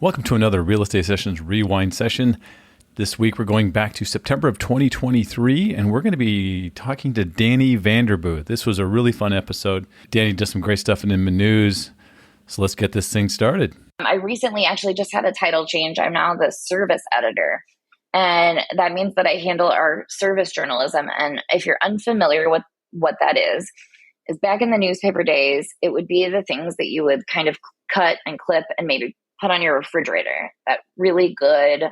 Welcome to another Real Estate Sessions Rewind session. This week we're going back to September of 2023, and we're going to be talking to DANI VANDERBOEGH. This was a really fun episode. DANI does some great stuff in INMAN news, so let's get this thing started. I recently actually just had a title change. I'm now the service editor, and that means that I handle our service journalism. And if you're unfamiliar with what that is back in the newspaper days, it would be the things that you would kind of cut and clip and maybe put on your refrigerator. That really good,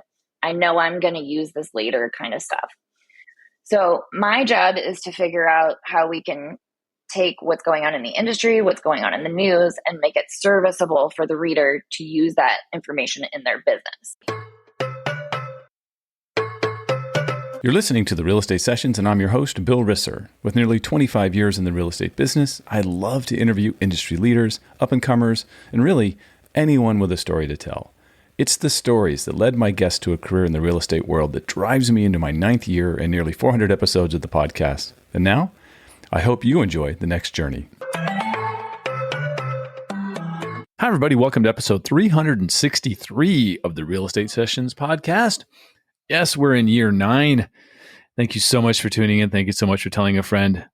I know I'm going to use this later kind of stuff. So my job is to figure out how we can take what's going on in the industry, what's going on in the news, and make it serviceable for the reader to use that information in their business. You're listening to the Real Estate Sessions, and I'm your host, Bill Risser. With nearly 25 years in the real estate business, I love to interview industry leaders, up-and-comers, and really anyone with a story to tell. It's the stories that led my guests to a career in the real estate world that drives me into my 9th year and nearly 400 episodes of the podcast. And now, I hope you enjoy the next journey. Hi, everybody. Welcome to episode 363 of the Real Estate Sessions podcast. Yes, we're in year 9. Thank you so much for tuning in. Thank you so much for telling a friend.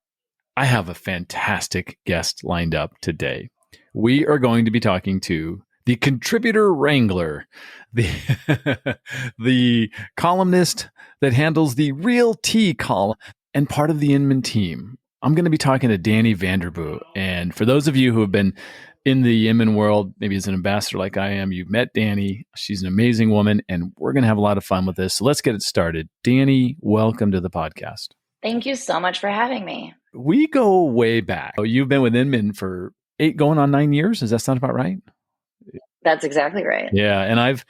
I have a fantastic guest lined up today. We are going to be talking to the contributor wrangler, the columnist that handles the Real Tea column and part of the INMAN team. I'm going to be talking to DANI VANDERBOEGH. And for those of you who have been in the INMAN world, maybe as an ambassador like I am, you've met DANI. She's an amazing woman, and we're going to have a lot of fun with this. So let's get it started. DANI, welcome to the podcast. Thank you so much for having me. We go way back. You've been with INMAN for 8 going on 9 years. Does that sound about right? That's exactly right. Yeah. And I've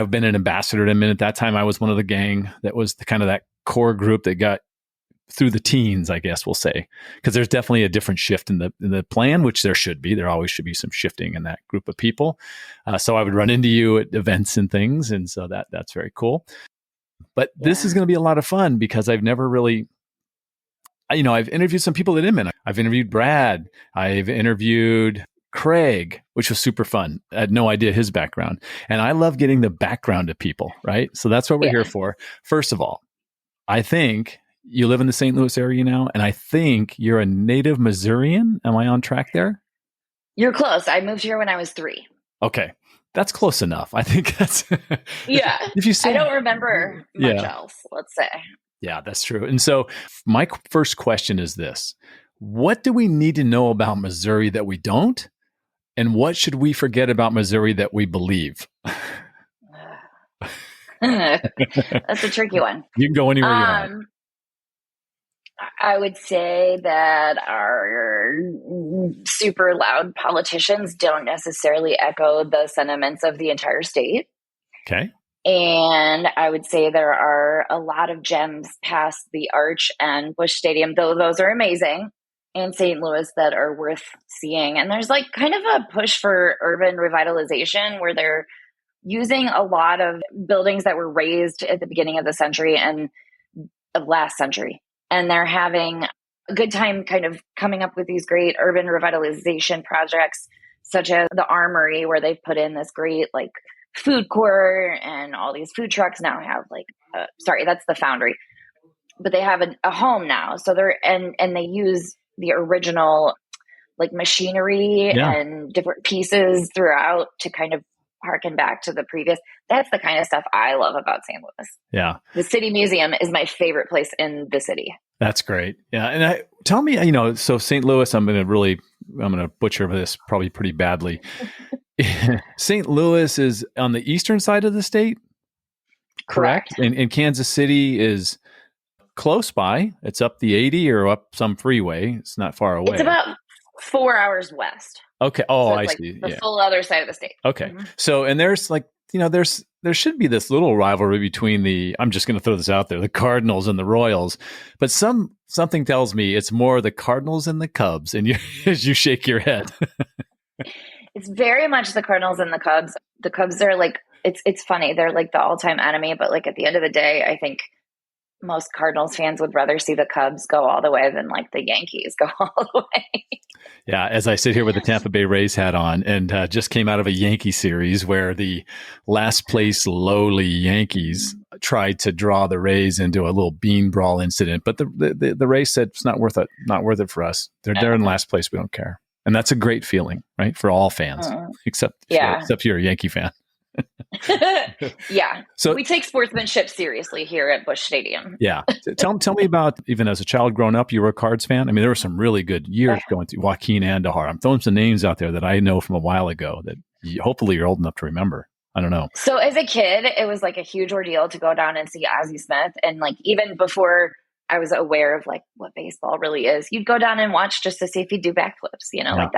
been an ambassador at INMAN. At that time, I was one of the gang that was kind of that core group that got through the teens, I guess we'll say, because there's definitely a different shift in the plan, which there should be. There always should be some shifting in that group of people. So I would run into you at events and things. And so that's very cool. But This is going to be a lot of fun because I've never really, I've interviewed some people at INMAN. I've interviewed Brad. I've interviewed Craig, which was super fun. I had no idea his background. And I love getting the background of people, right? So that's what we're here for. First of all, I think you live in the St. Louis area now, and I think you're a native Missourian. Am I on track there? You're close. I moved here when I was 3. Okay. That's close enough. I think that's... Yeah. If you say, I don't remember much else, let's say. Yeah, that's true. And so my first question is this. What do we need to know about Missouri that we don't? And what should we forget about Missouri that we believe? That's a tricky one. You can go anywhere you want. I would say that our super loud politicians don't necessarily echo the sentiments of the entire state. Okay. And I would say there are a lot of gems past the Arch and Busch Stadium, though those are amazing, in St. Louis that are worth seeing. And there's like kind of a push for urban revitalization where they're using a lot of buildings that were raised at the beginning of the century and of last century. And they're having a good time kind of coming up with these great urban revitalization projects, such as the Armory, where they've put in this great like food court, and all these food trucks now have that's the Foundry, but they have a home now. So and they use the original like machinery and different pieces throughout to kind of harken back to the previous. That's the kind of stuff I love about St. Louis. Yeah. The City Museum is my favorite place in the city. That's great. Yeah. And tell me, so St. Louis, I'm going to butcher this probably pretty badly. St. Louis is on the eastern side of the state? Correct. And Kansas City is close by. It's up the 80 or up some freeway. It's not far away. It's about 4 hours west. Okay. Oh, so I like see. The full other side of the state. Okay. Mm-hmm. So, and there's like, there should be this little rivalry between I'm just going to throw this out there, the Cardinals and the Royals, but something tells me it's more the Cardinals and the Cubs. And as you shake your head. It's very much the Cardinals and the Cubs. The Cubs are like, it's funny. They're like the all-time enemy, but like at the end of the day, I think most Cardinals fans would rather see the Cubs go all the way than like the Yankees go all the way. Yeah, as I sit here with the Tampa Bay Rays hat on, and just came out of a Yankee series where the last place lowly Yankees tried to draw the Rays into a little bean brawl incident, but the Rays said it's not worth it for us. They're in last place. We don't care, and that's a great feeling, right, for all fans, except you're a Yankee fan. Yeah. So we take sportsmanship seriously here at Busch Stadium. Yeah. Tell me about, even as a child growing up, you were a Cards fan. I mean, there were some really good years going through Joaquin Andahar. I'm throwing some names out there that I know from a while ago that hopefully you're old enough to remember. I don't know. So as a kid, it was like a huge ordeal to go down and see Ozzie Smith. And like, even before I was aware of like what baseball really is, you'd go down and watch just to see if he'd do backflips, like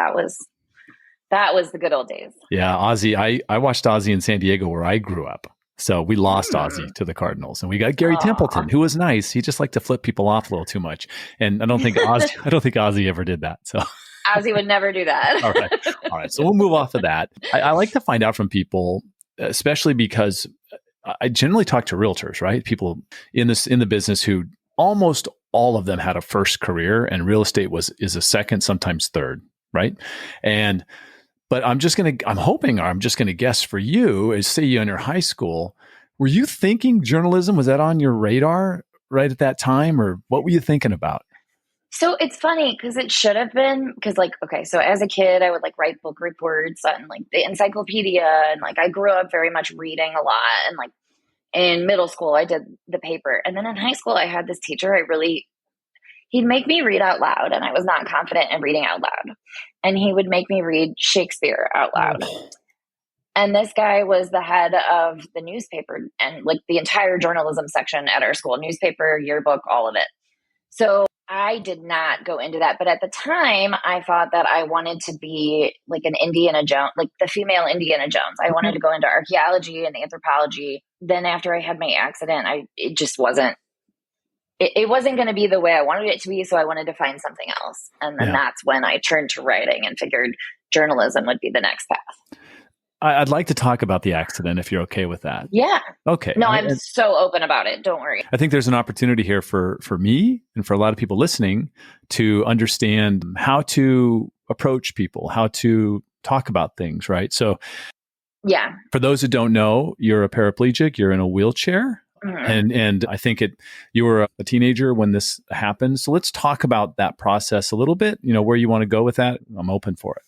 that was the good old days. Yeah. Ozzie, I watched Ozzie in San Diego where I grew up. So we lost Ozzie to the Cardinals, and we got Gary Templeton, who was nice. He just liked to flip people off a little too much. And I don't think Ozzie ever did that. So Ozzie would never do that. All right. So we'll move off of that. I like to find out from people, especially because I generally talk to realtors, right? People in the business who almost all of them had a first career, and real estate is a second, sometimes third, right? But I'm just going to guess for you, as say you in your high school, were you thinking journalism? Was that on your radar right at that time, or what were you thinking about? So it's funny because it should have been, because like, okay, so as a kid, I would like write book reports on like the encyclopedia, and like I grew up very much reading a lot, and like in middle school, I did the paper. And then in high school, I had this teacher, he'd make me read out loud, and I was not confident in reading out loud. And he would make me read Shakespeare out loud. And this guy was the head of the newspaper and like the entire journalism section at our school, newspaper, yearbook, all of it. So I did not go into that. But at the time, I thought that I wanted to be like an Indiana Jones, like the female Indiana Jones. I wanted to go into archaeology and anthropology. Then after I had my accident, it just wasn't. It wasn't going to be the way I wanted it to be, so I wanted to find something else. And then that's when I turned to writing and figured journalism would be the next path. I'd like to talk about the accident if you're okay with that. Yeah. Okay. No, I'm so open about it. Don't worry. I think there's an opportunity here for me and for a lot of people listening to understand how to approach people, how to talk about things, right? So yeah. For those who don't know, you're a paraplegic, you're in a wheelchair. Mm-hmm. And I think you were a teenager when this happened. So let's talk about that process a little bit, where you want to go with that. I'm open for it.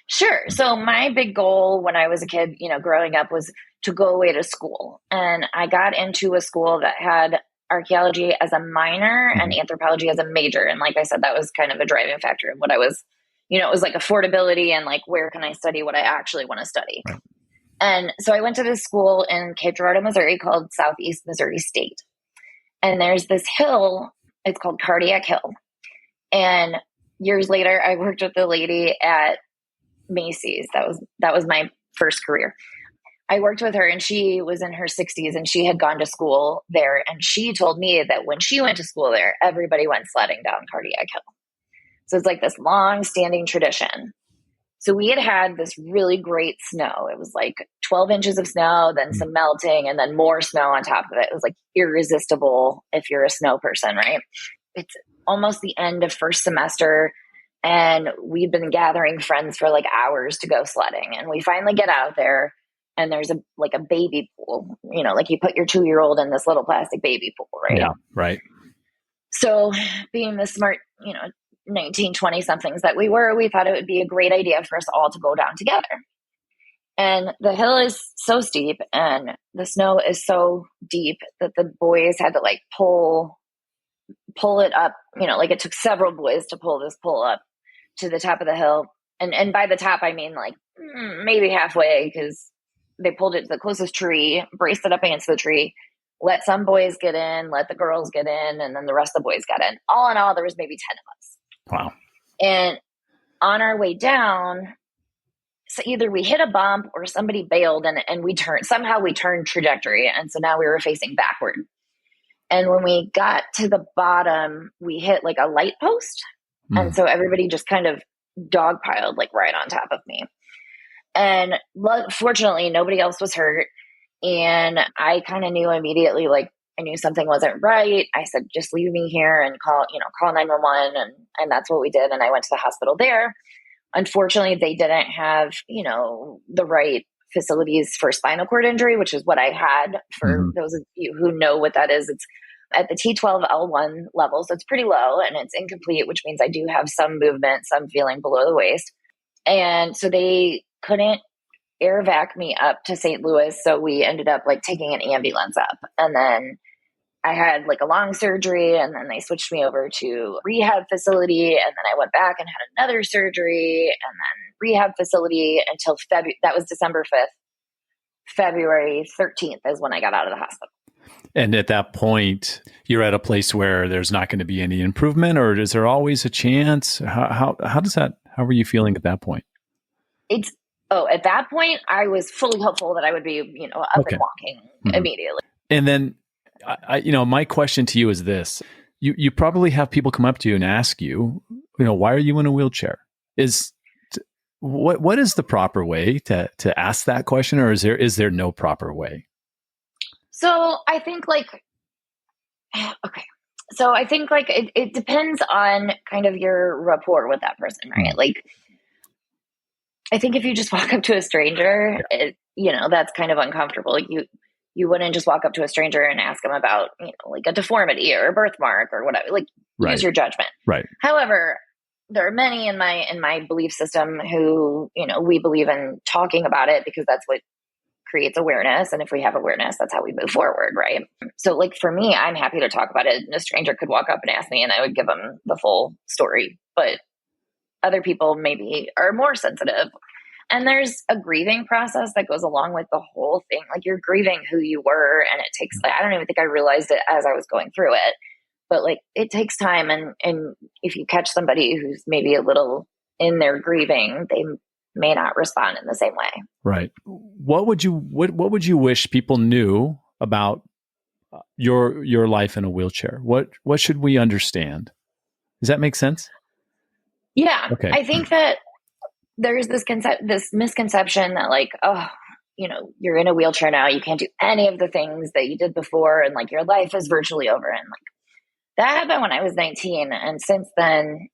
Sure. So my big goal when I was a kid, growing up, was to go away to school. And I got into a school that had archaeology as a minor and anthropology as a major. And like I said, that was kind of a driving factor of what I was, it was like affordability and like, where can I study what I actually want to study? Right. And so I went to this school in Cape Girardeau, Missouri called Southeast Missouri State. And there's this hill, it's called Cardiac Hill. And years later, I worked with the lady at Macy's. That was my first career. I worked with her, and she was in her 60s, and she had gone to school there. And she told me that when she went to school there, everybody went sledding down Cardiac Hill. So it's like this long standing tradition. So we had this really great snow. It was like 12 inches of snow, then some melting, and then more snow on top of it. It was like irresistible if you're a snow person, right? It's almost the end of first semester, and we've been gathering friends for like hours to go sledding. And we finally get out there, and there's a baby pool, like you put your 2-year-old in this little plastic baby pool, right? Yeah, right. So being the smart, 19, 20 somethings that we thought it would be a great idea for us all to go down together. And the hill is so steep and the snow is so deep that the boys had to like pull it up, like it took several boys to pull this pole up to the top of the hill. And by the top, I mean like maybe halfway, because they pulled it to the closest tree, braced it up against the tree, let some boys get in, let the girls get in, and then the rest of the boys got in. All in all, there was maybe 10 of us. Wow. And on our way down, so either we hit a bump or somebody bailed and we turned trajectory. And so now we were facing backward. And when we got to the bottom, we hit like a light post. And so everybody just kind of dogpiled like right on top of me. And fortunately, nobody else was hurt. And I kind of knew immediately, like, I knew something wasn't right. I said, just leave me here and call 911. And that's what we did. And I went to the hospital there. Unfortunately, they didn't have, the right facilities for spinal cord injury, which is what I had. For those of you who know what that is, it's at the T12L1 level. So it's pretty low and it's incomplete, which means I do have some movement, some feeling below the waist. And so they couldn't air vac me up to St. Louis. So we ended up like taking an ambulance up. And then I had like a long surgery, and then they switched me over to rehab facility. And then I went back and had another surgery and then rehab facility until February. That was December 5th. February 13th is when I got out of the hospital. And at that point, you're at a place where there's not going to be any improvement, or is there always a chance? How were you feeling at that point? At that point, I was fully hopeful that I would be, up and walking immediately. And then, my question to you is this: you probably have people come up to you and ask you, why are you in a wheelchair? What is the proper way to ask that question, or is there no proper way? So I think it depends on kind of your rapport with that person, right? Like, I think if you just walk up to a stranger, that's kind of uncomfortable. You wouldn't just walk up to a stranger and ask them about, like a deformity or a birthmark or whatever, use your judgment. Right. However, there are many in my belief system who, we believe in talking about it because that's what creates awareness. And if we have awareness, that's how we move forward. Right. So like for me, I'm happy to talk about it. And a stranger could walk up and ask me and I would give them the full story, but other people maybe are more sensitive. And there's a grieving process that goes along with the whole thing. Like you're grieving who you were. And it takes, I don't even think I realized it as I was going through it, but like it takes time. And if you catch somebody who's maybe a little in their grieving, they may not respond in the same way. Right. What would you wish people knew about your life in a wheelchair? What should we understand? Does that make sense? Yeah. Okay. I think that there's this misconception that like, you're in a wheelchair now, you can't do any of the things that you did before, and like your life is virtually over. And like that happened when I was 19, and since then,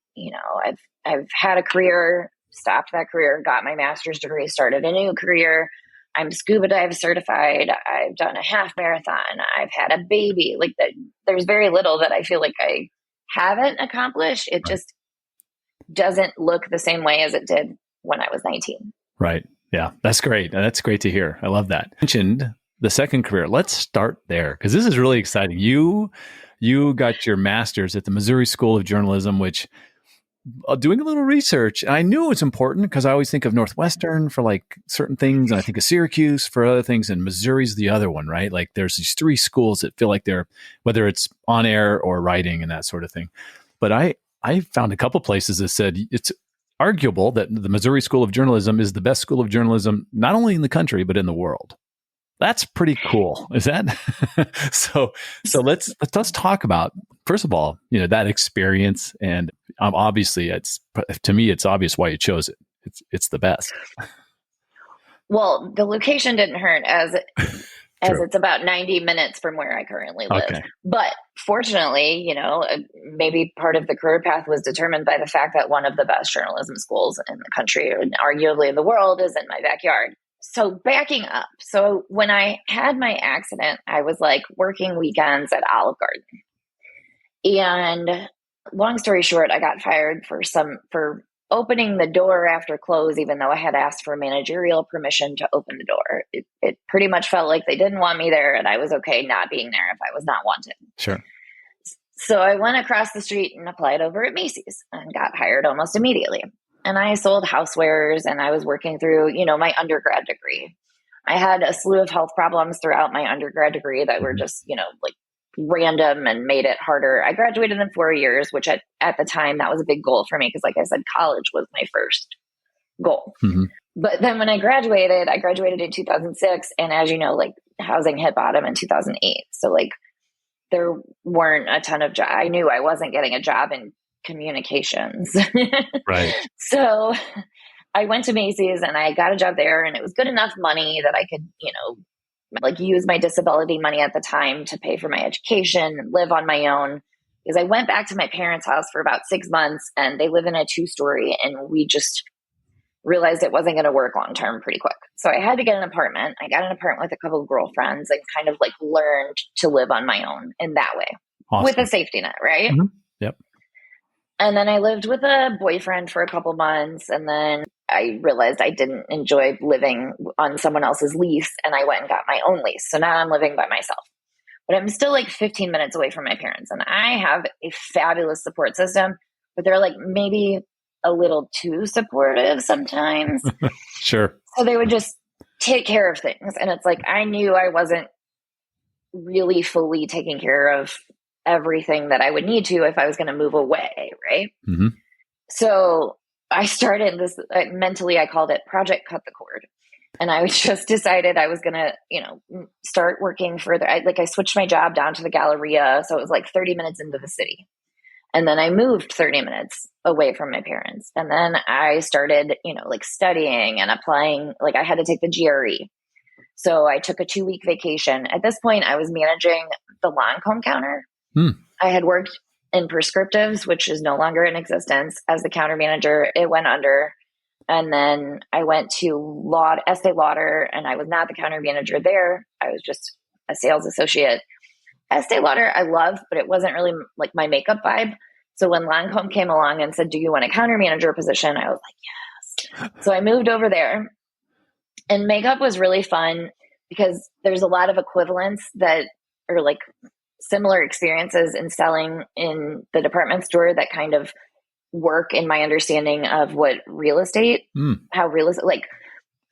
I've had a career, stopped that career, got my master's degree, started a new career. I'm scuba dive certified. I've done a half marathon. I've had a baby. Like that, there's very little that I feel like I haven't accomplished. It just doesn't look the same way as it did when I was 19. Right. Yeah. That's great. That's great to hear. I love that. You mentioned the second career. Let's start there because this is really exciting. You got your master's at the Missouri School of Journalism, which doing a little research, and I knew it was important because I always think of Northwestern for like certain things, and I think of Syracuse for other things, and Missouri's the other one, right? Like there's these three schools that feel like they're, whether it's on air or writing and that sort of thing. But I found a couple places that said it's arguable that the Missouri School of Journalism is the best school of journalism, not only in the country, but in the world. That's pretty cool. Is that? So let's talk about, first of all, that experience. And obviously to me, it's obvious why you chose it. It's the best. Well, the location didn't hurt as it's about 90 minutes from where I currently live. Okay. But fortunately, maybe part of the career path was determined by the fact that one of the best journalism schools in the country, and arguably in the world, is in my backyard. So backing up. So when I had my accident, I was like working weekends at Olive Garden. And long story short, I got fired for opening the door after close, even though I had asked for managerial permission to open the door. It pretty much felt like they didn't want me there, and I was okay not being there if I was not wanted. Sure. So I went across the street and applied over at Macy's and got hired almost immediately. And I sold housewares, and I was working through, my undergrad degree. I had a slew of health problems throughout my undergrad degree that were just, like random and made it harder. I graduated in 4 years, which at the time, that was a big goal for me because, like I said, college was my first goal. Mm-hmm. But then when I graduated in 2006. And as you know, like housing hit bottom in 2008. So like there weren't a ton of jobs. I knew I wasn't getting a job in communications. Right. So I went to Macy's and I got a job there, and it was good enough money that I could, like use my disability money at the time to pay for my education and live on my own. Because I went back to my parents' house for about 6 months, and they live in a 2-story, and we just realized it wasn't going to work long term pretty quick. So I had to get an apartment. I got an apartment with a couple of girlfriends and kind of like learned to live on my own in that way. Awesome. With a safety net, right? Mm-hmm. Yep. And then I lived with a boyfriend for a couple months, and then I realized I didn't enjoy living on someone else's lease, and I went and got my own lease. So now I'm living by myself. But I'm still like 15 minutes away from my parents, and I have a fabulous support system, but they're like maybe a little too supportive sometimes. Sure. So they would just take care of things. And it's like, I knew I wasn't really fully taking care of everything that I would need to if I was going to move away. Right. Mm-hmm. So I started this mentally, I called it Project Cut the Cord. And I just decided I was going to, start working further. I switched my job down to the Galleria. So it was like 30 minutes into the city. And then I moved 30 minutes away from my parents. And then I started, studying and applying. Like I had to take the GRE. So I took a 2-week vacation. At this point, I was managing the Lancome counter. I had worked in prescriptives, which is no longer in existence, as the counter manager. It went under. And then I went to Estee Lauder, and I was not the counter manager there. I was just a sales associate. Estee Lauder I love, but it wasn't really like my makeup vibe. So when Lancome came along and said, "Do you want a counter manager position?" I was like, yes. So I moved over there, and makeup was really fun because there's a lot of equivalents that are like similar experiences in selling in the department store that kind of work in my understanding of what real estate, how real estate, like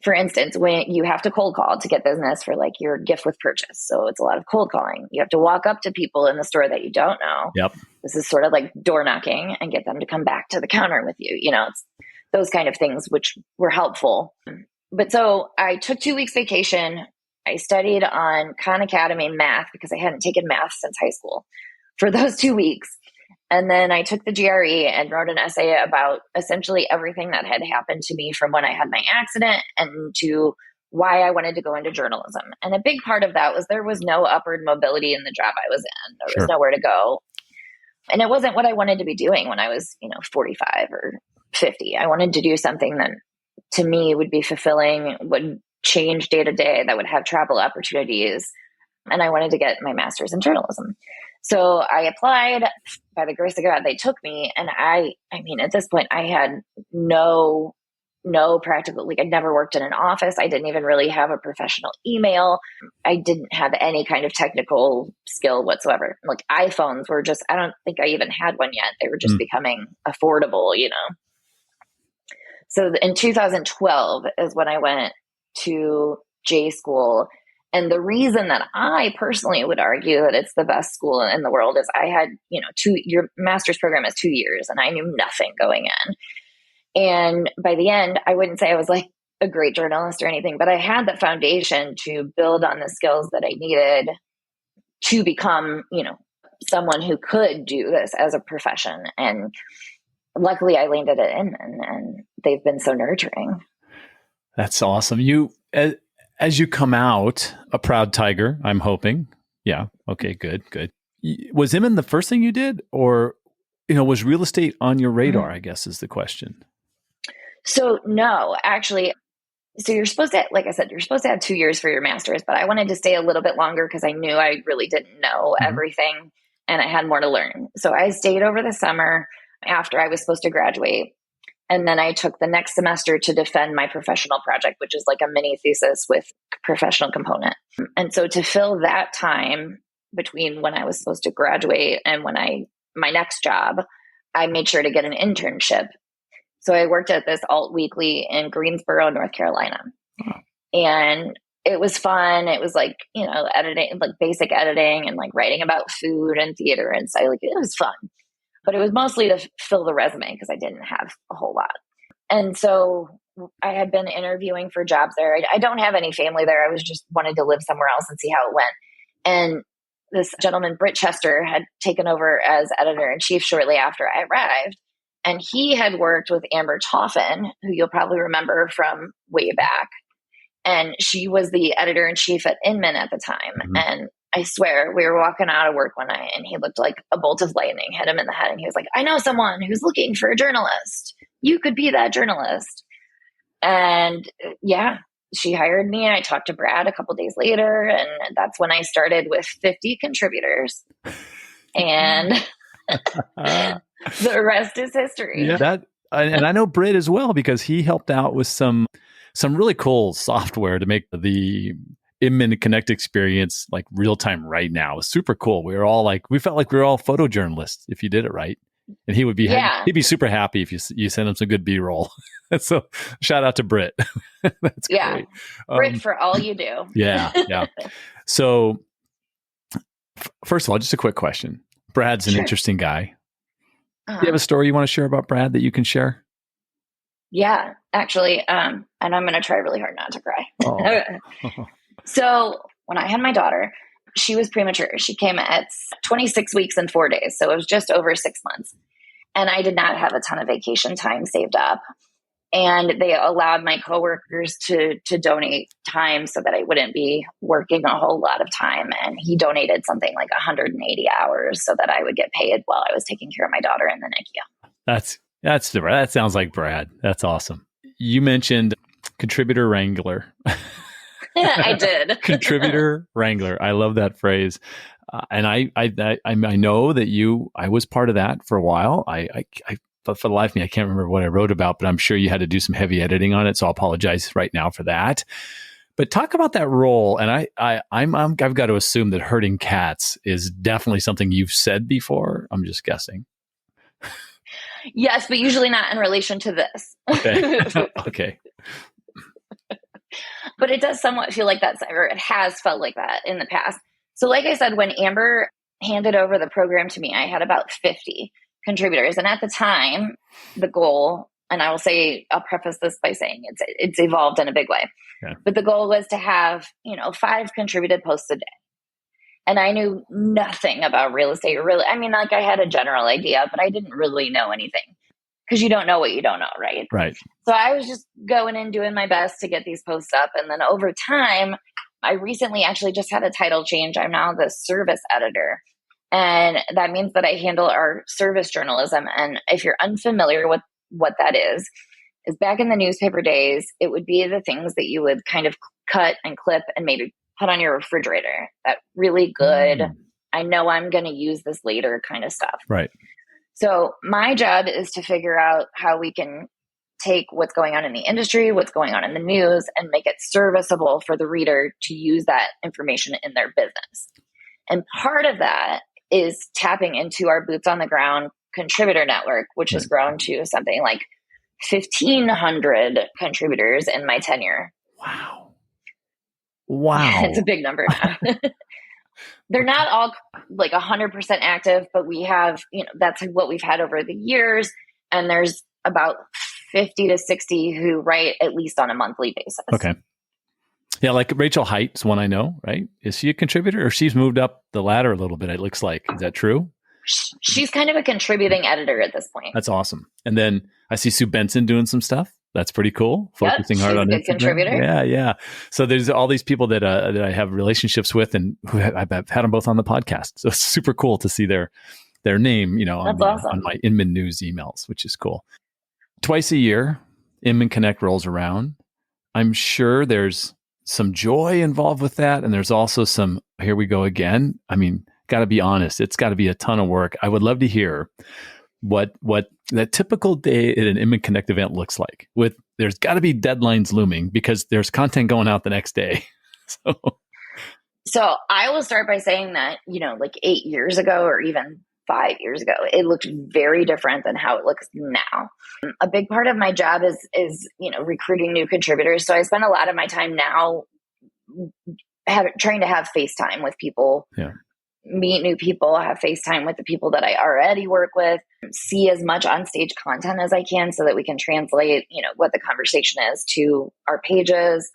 for instance, when you have to cold call to get business for like your gift with purchase. So it's a lot of cold calling. You have to walk up to people in the store that you don't know. Yep. This is sort of like door knocking and get them to come back to the counter with you. It's those kind of things which were helpful. But so I took 2 weeks vacation. I studied on Khan Academy math because I hadn't taken math since high school for those 2 weeks. And then I took the GRE and wrote an essay about essentially everything that had happened to me from when I had my accident and to why I wanted to go into journalism. And a big part of that was there was no upward mobility in the job I was in. There was nowhere to go. And it wasn't what I wanted to be doing when I was, 45 or 50. I wanted to do something that to me would be fulfilling, would change day to day, that would have travel opportunities. And I wanted to get my master's in journalism. So I applied. By the grace of God, they took me. And I mean, at this point, I had no practical, like I'd never worked in an office. I didn't even really have a professional email. I didn't have any kind of technical skill whatsoever. Like iPhones were just, I don't think I even had one yet. They were just becoming affordable, So in 2012 is when I went to J school. And the reason that I personally would argue that it's the best school in the world is I had, your master's program is 2 years and I knew nothing going in. And by the end, I wouldn't say I was like a great journalist or anything, but I had the foundation to build on the skills that I needed to become, someone who could do this as a profession. And luckily I landed at INMAN and they've been so nurturing. That's awesome. As you come out, a proud tiger, I'm hoping. Yeah. Okay, good. Was INMAN the first thing you did, or, was real estate on your radar, I guess is the question. So no, actually, so you're supposed to, like I said, you're supposed to have 2 years for your master's, but I wanted to stay a little bit longer because I knew I really didn't know everything and I had more to learn. So I stayed over the summer after I was supposed to graduate. And then I took the next semester to defend my professional project, which is like a mini thesis with professional component. And so to fill that time between when I was supposed to graduate and when my next job, I made sure to get an internship. So I worked at this alt weekly in Greensboro, North Carolina. And it was fun. It was like, editing, like basic editing and like writing about food and theater. And so it was fun. But it was mostly to fill the resume because I didn't have a whole lot. And so I had been interviewing for jobs there. I don't have any family there. I was just wanted to live somewhere else and see how it went. And this gentleman, Britt Chester, had taken over as editor-in-chief shortly after I arrived. And he had worked with Amber Toffin, who you'll probably remember from way back. And she was the editor-in-chief at INMAN at the time. Mm-hmm. And I swear, we were walking out of work one night and he looked like a bolt of lightning hit him in the head. And he was like, I know someone who's looking for a journalist. You could be that journalist. And yeah, she hired me. I talked to Brad a couple days later. And that's when I started with 50 contributors. And the rest is history. Yeah, and I know Britt as well, because he helped out with some really cool software to make the INMAN Connect experience like real time right now. It was super cool. We felt like we were all photojournalists if you did it right. And he would be, he'd be super happy if you sent him some good B-roll. So shout out to Britt. That's great. Britt, for all you do. Yeah. So first of all, just a quick question. Brad's an interesting guy. Do you have a story you want to share about Brad that you can share? Yeah, actually. And I'm going to try really hard not to cry. Oh. So when I had my daughter, she was premature. She came at 26 weeks and 4 days. So it was just over 6 months. And I did not have a ton of vacation time saved up. And they allowed my coworkers to donate time so that I wouldn't be working a whole lot of time. And he donated something like 180 hours so that I would get paid while I was taking care of my daughter in the NICU. That sounds like Brad. That's awesome. You mentioned contributor wrangler. I did. Contributor wrangler. I love that phrase. And I know that I was part of that for a while. But for the life of me, I can't remember what I wrote about, but I'm sure you had to do some heavy editing on it. So I'll apologize right now for that. But talk about that role. And I've got to assume that herding cats is definitely something you've said before. I'm just guessing. Yes, but usually not in relation to this. Okay. But it does somewhat feel like that, or it has felt like that in the past. So like I said, when Amber handed over the program to me, I had about 50 contributors. And at the time, the goal, and I'll preface this by saying it's evolved in a big way. Yeah. But the goal was to have, 5 contributed posts a day. And I knew nothing about real estate. I had a general idea, but I didn't really know anything, because you don't know what you don't know, right? Right. So I was just going and doing my best to get these posts up. And then over time, I recently actually just had a title change. I'm now the service editor. And that means that I handle our service journalism. And if you're unfamiliar with what that is back in the newspaper days, it would be the things that you would kind of cut and clip and maybe put on your refrigerator. That really good, I know I'm going to use this later kind of stuff. Right. So my job is to figure out how we can take what's going on in the industry, what's going on in the news, and make it serviceable for the reader to use that information in their business. And part of that is tapping into our boots on the ground contributor network, which has grown to something like 1,500 contributors in my tenure. Wow. It's a big number now. They're not all like 100% active, but we have, that's what we've had over the years. And there's about 50 to 60 who write at least on a monthly basis. Okay. Yeah, like Rachel Height's one I know, right? Is she a contributor, or she's moved up the ladder a little bit, it looks like? Is that true? She's kind of a contributing editor at this point. That's awesome. And then I see Sue Benson doing some stuff. That's pretty cool. Focusing hard on Instagram. Contributor. Yeah. So there's all these people that I have relationships with, and who I've had them both on the podcast. So it's super cool to see their name, on my Inman News emails, which is cool. Twice a year, Inman Connect rolls around. I'm sure there's some joy involved with that, and there's also some. Here we go again. Got to be honest, it's got to be a ton of work. I would love to hear what that typical day at an Inman Connect event looks like. There's got to be deadlines looming, because there's content going out the next day. So I will start by saying that, like 8 years ago or even 5 years ago, it looked very different than how it looks now. A big part of my job is recruiting new contributors. So I spend a lot of my time now trying to have FaceTime with people. Yeah. Meet new people, have FaceTime with the people that I already work with, see as much on stage content as I can so that we can translate, what the conversation is to our pages.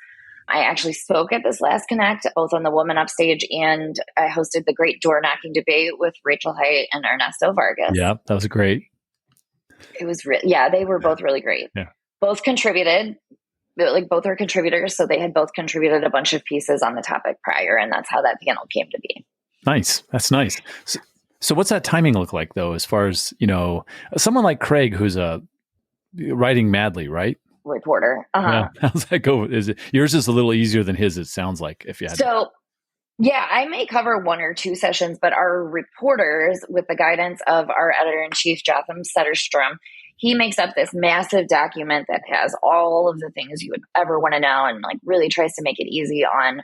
I actually spoke at this last Connect, both on the Woman Upstage, and I hosted the great door knocking debate with Rachel Height and Ernesto Vargas. Yeah, that was great. It was they were both really great. Yeah. Both contributed. like both are contributors. So they had both contributed a bunch of pieces on the topic prior, and that's how that panel came to be. Nice. That's nice. So what's that timing look like though, as far as, someone like Craig, who's writing madly, right? Reporter. Yeah. How's that go? Yours is a little easier than his, it sounds like, if you had Yeah, I may cover one or two sessions, but our reporters, with the guidance of our editor-in-chief, Jotham Setterstrom, he makes up this massive document that has all of the things you would ever want to know, and like really tries to make it easy on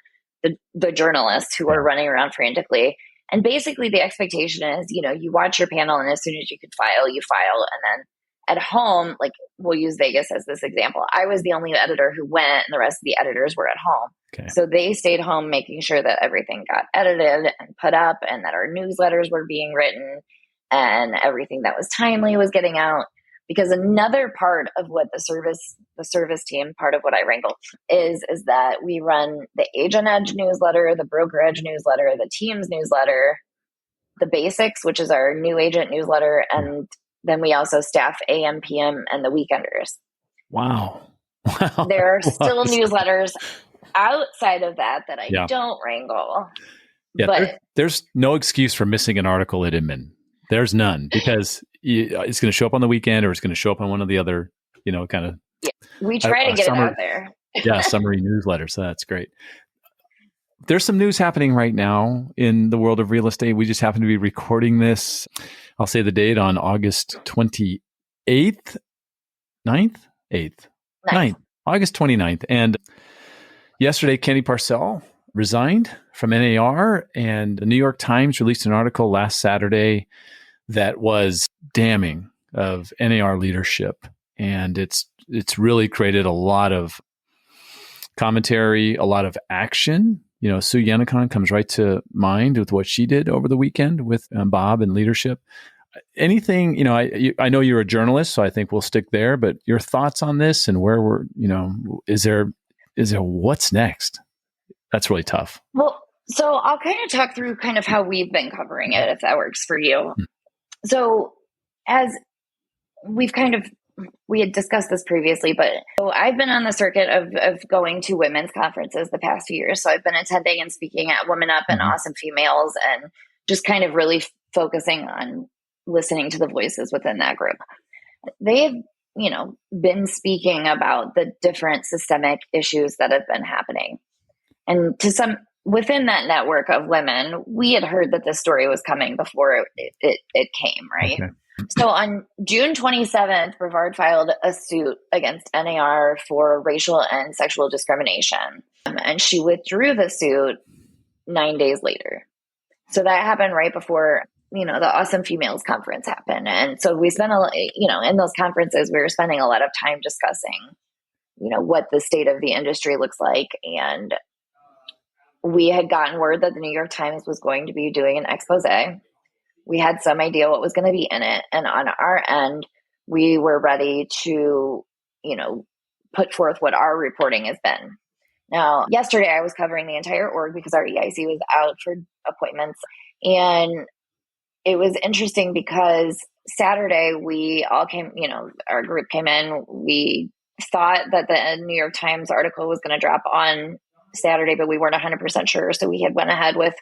the journalists who are running around frantically. And basically the expectation is, you watch your panel, and as soon as you could file, you file. And then at home, like we'll use Vegas as this example. I was the only editor who went, and the rest of the editors were at home. Okay. So they stayed home making sure that everything got edited and put up, and that our newsletters were being written, and everything that was timely was getting out. Because another part of what the service team, part of what I wrangle is that we run the Agent Edge newsletter, the Broker Edge newsletter, the Teams newsletter, the Basics, which is our new agent newsletter, and then we also staff AM, PM, and the Weekenders. Wow. There are still newsletters outside of that I don't wrangle. Yeah, but there's no excuse for missing an article at Inman. There's none, because it's going to show up on the weekend, or it's going to show up on one of the other, kind of. Yeah, we try to get it out there. Summary newsletter. So that's great. There's some news happening right now in the world of real estate. We just happen to be recording this. I'll say the date on August 28th, 9th, 8th, 9th, August 29th. And yesterday, Kenny Parcell resigned from NAR, and the New York Times released an article last Saturday that was damning of NAR leadership. And it's really created a lot of commentary, a lot of action. Sue Yenicon comes right to mind with what she did over the weekend with Bob and leadership. Anything, I know you're a journalist, so I think we'll stick there, but your thoughts on this, and where we're, is there what's next? That's really tough. Well, so I'll kind of talk through kind of how we've been covering it, if that works for you. So as we had discussed this previously, but so I've been on the circuit of going to women's conferences the past few years. So I've been attending and speaking at Women Up and Awesome Females, and just kind of really focusing on listening to the voices within that group. They've, been speaking about the different systemic issues that have been happening. And within that network of women, we had heard that this story was coming before it came, right? Okay. So on June 27th, Brevard filed a suit against NAR for racial and sexual discrimination. And she withdrew the suit 9 days later. So that happened right before, the Awesome Females conference happened. And so we spent in those conferences, we were spending a lot of time discussing, what the state of the industry looks like. And we had gotten word that the New York Times was going to be doing an expose. We had some idea what was going to be in it. And on our end, we were ready to, put forth what our reporting has been. Now, yesterday I was covering the entire org because our EIC was out for appointments. And it was interesting because Saturday we all came, our group came in. We thought that the New York Times article was going to drop on Saturday, but we weren't 100% sure. So we had went ahead with,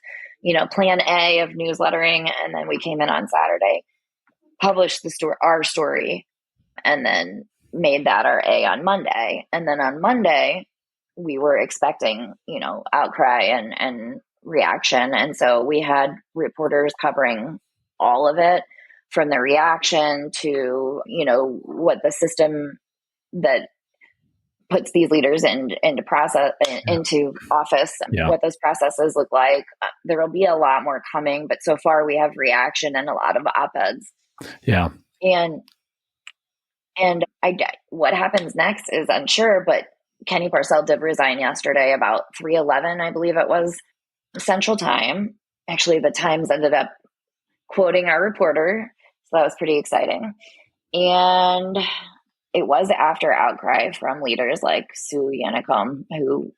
plan A of newslettering. And then we came in on Saturday, published our story, and then made that our A on Monday. And then on Monday, we were expecting, outcry and reaction. And so we had reporters covering all of it, from the reaction to, what the system that puts these leaders into office, what those processes look like. There will be a lot more coming, but so far we have reaction and a lot of op-eds. Yeah. And what happens next is unsure, but Kenny Parcell did resign yesterday about 3:11, I believe it was, Central Time. Actually, the Times ended up quoting our reporter, so that was pretty exciting. And it was after outcry from leaders like Sue Yenicom, who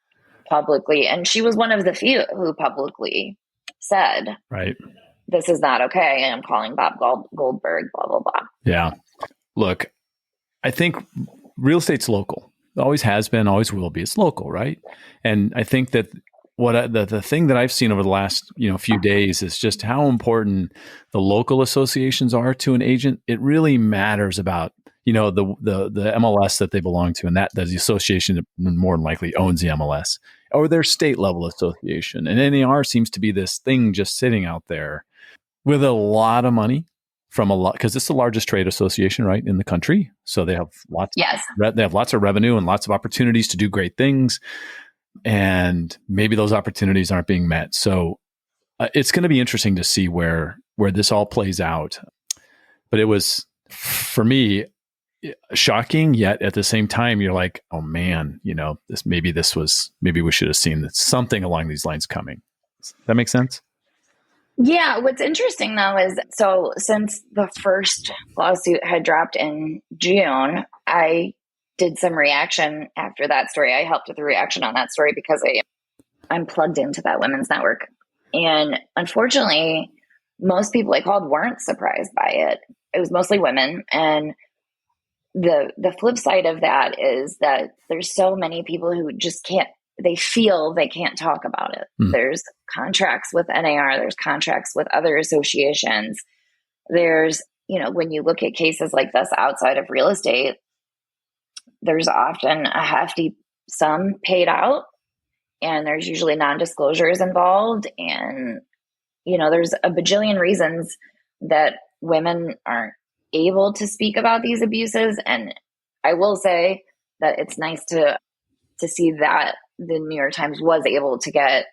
publicly, and she was one of the few who publicly said, right, this is not okay, and I'm calling Bob Goldberg, blah, blah, blah. Yeah. Look, I think real estate's local. always has been, always will be. It's local, right? And I think that the thing that I've seen over the last few days is just how important the local associations are to an agent. It really matters about the MLS that they belong to, and that the association that more than likely owns the MLS, or their state level association. And NAR seems to be this thing just sitting out there with a lot of money from a lot, because it's the largest trade association, right, in the country. So they have lots. Yes. They have lots of revenue and lots of opportunities to do great things. And maybe those opportunities aren't being met. So it's going to be interesting to see where this all plays out. But it was, for me, shocking, yet at the same time, you're like, oh man, maybe we should have seen something along these lines coming. Does that make sense? Yeah. What's interesting though is, so since the first lawsuit had dropped in June, I did some reaction after that story. I helped with the reaction on that story because I'm plugged into that women's network. And unfortunately, most people I called weren't surprised by it. It was mostly women. And the flip side of that is that there's so many people who just they feel they can't talk about it. There's contracts with NAR, there's contracts with other associations. There's, when you look at cases like this outside of real estate, there's often a hefty sum paid out, and there's usually non-disclosures involved. And, there's a bajillion reasons that women aren't able to speak about these abuses. And I will say that it's nice to see that the New York Times was able to get,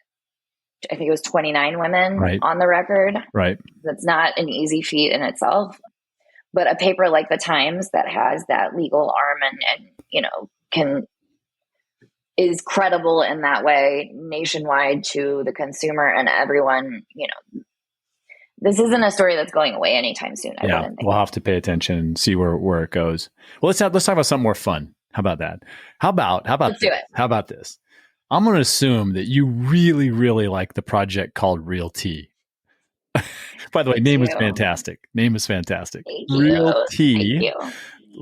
I think it was 29 women on the record. Right. That's not an easy feat in itself. But a paper like the Times that has that legal arm and is credible in that way nationwide to the consumer and everyone, this isn't a story that's going away anytime soon. Yeah, we'll have to pay attention and see where it goes. Well, let's talk about something more fun. How about that? How about let's do it. How about this? I'm going to assume that you really, really like the project called Real Tea. By the way, name is fantastic. Name is fantastic. Real Tea.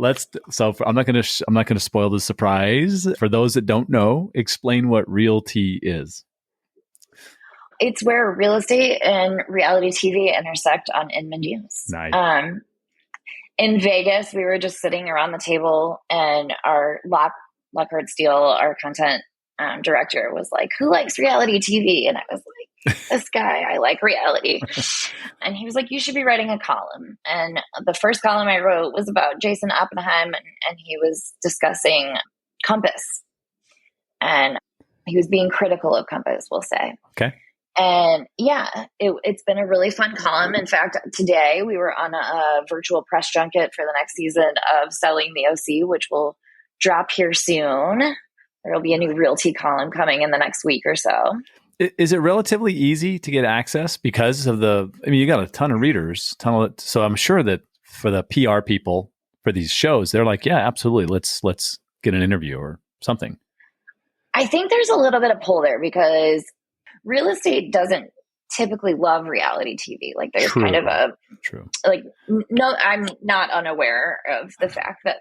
I'm not going to spoil the surprise. For those that don't know, explain what Real Tea is. It's where real estate and reality TV intersect on INMAN News. Nice. In Vegas, we were just sitting around the table, and our Lockhart Steele, our content director, was like, "Who likes reality TV?" And I was like, "This guy, I like reality." And he was like, "You should be writing a column." And the first column I wrote was about Jason Oppenheim, and he was discussing Compass. And he was being critical of Compass, we'll say. Okay. And yeah, it's been a really fun column. In fact, today we were on a virtual press junket for the next season of Selling the OC, which will drop here soon. There will be a new Realty column coming in the next week or so. Is it relatively easy to get access because of you got a ton of readers, so I'm sure that for the PR people for these shows, they're like, yeah, absolutely. Let's get an interview or something. I think there's a little bit of pull there because real estate doesn't typically love reality TV. Like there's kind of no, I'm not unaware of the fact that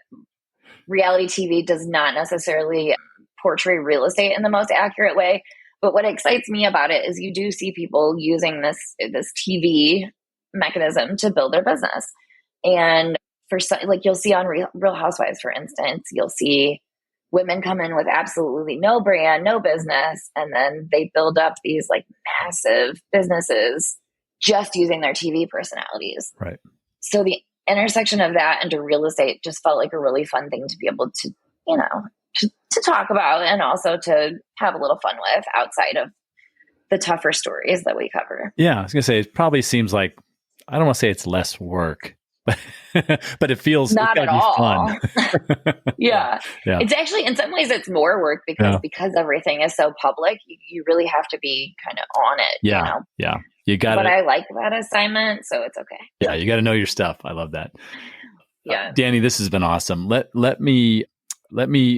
reality TV does not necessarily portray real estate in the most accurate way. But what excites me about it is you do see people using this TV mechanism to build their business. And you'll see on Real Housewives, for instance, you'll see women come in with absolutely no brand, no business, and then they build up these like massive businesses just using their TV personalities. Right. So the intersection of that into real estate just felt like a really fun thing to be able to, to talk about and also to have a little fun with outside of the tougher stories that we cover. Yeah, I was going to say, it probably seems like, I don't want to say it's less work, but it feels not at all fun. Yeah. It's actually, in some ways, it's more work because everything is so public. You really have to be kind of on it. Yeah. Yeah. You got it. But I like that assignment, so it's okay. Yeah. You got to know your stuff. I love that. Yeah. DANI, this has been awesome. Let me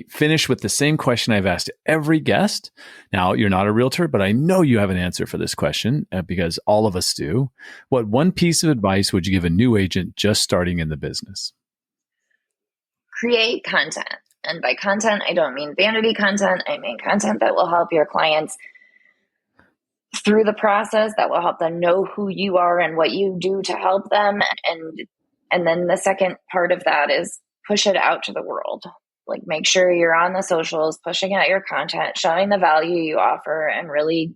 finish with the same question I've asked every guest. Now, you're not a realtor, but I know you have an answer for this question because all of us do. What one piece of advice would you give a new agent just starting in the business? Create content. And by content, I don't mean vanity content. I mean content that will help your clients through the process, that will help them know who you are and what you do to help them. And then the second part of that is push it out to the world. Like, make sure you're on the socials, pushing out your content, showing the value you offer, and really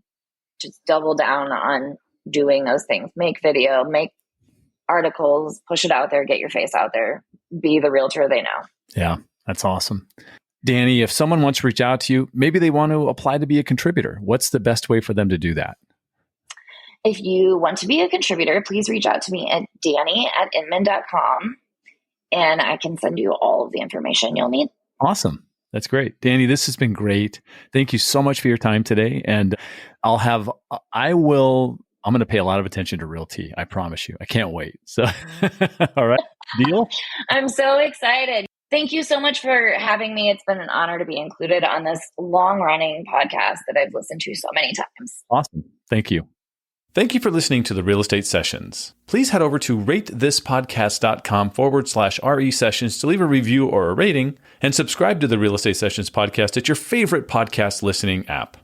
just double down on doing those things. Make video, make articles, push it out there, get your face out there, be the realtor they know. Yeah, that's awesome. DANI, if someone wants to reach out to you, maybe they want to apply to be a contributor, what's the best way for them to do that? If you want to be a contributor, please reach out to me at DANI@INMAN.com, and I can send you all of the information you'll need. Awesome. That's great. DANI, this has been great. Thank you so much for your time today. And I'm going to pay a lot of attention to Realty. I promise you. I can't wait. So, all right. Deal? I'm so excited. Thank you so much for having me. It's been an honor to be included on this long-running podcast that I've listened to so many times. Awesome. Thank you. Thank you for listening to the Real Estate Sessions. Please head over to ratethispodcast.com/RE sessions to leave a review or a rating, and subscribe to the Real Estate Sessions podcast at your favorite podcast listening app.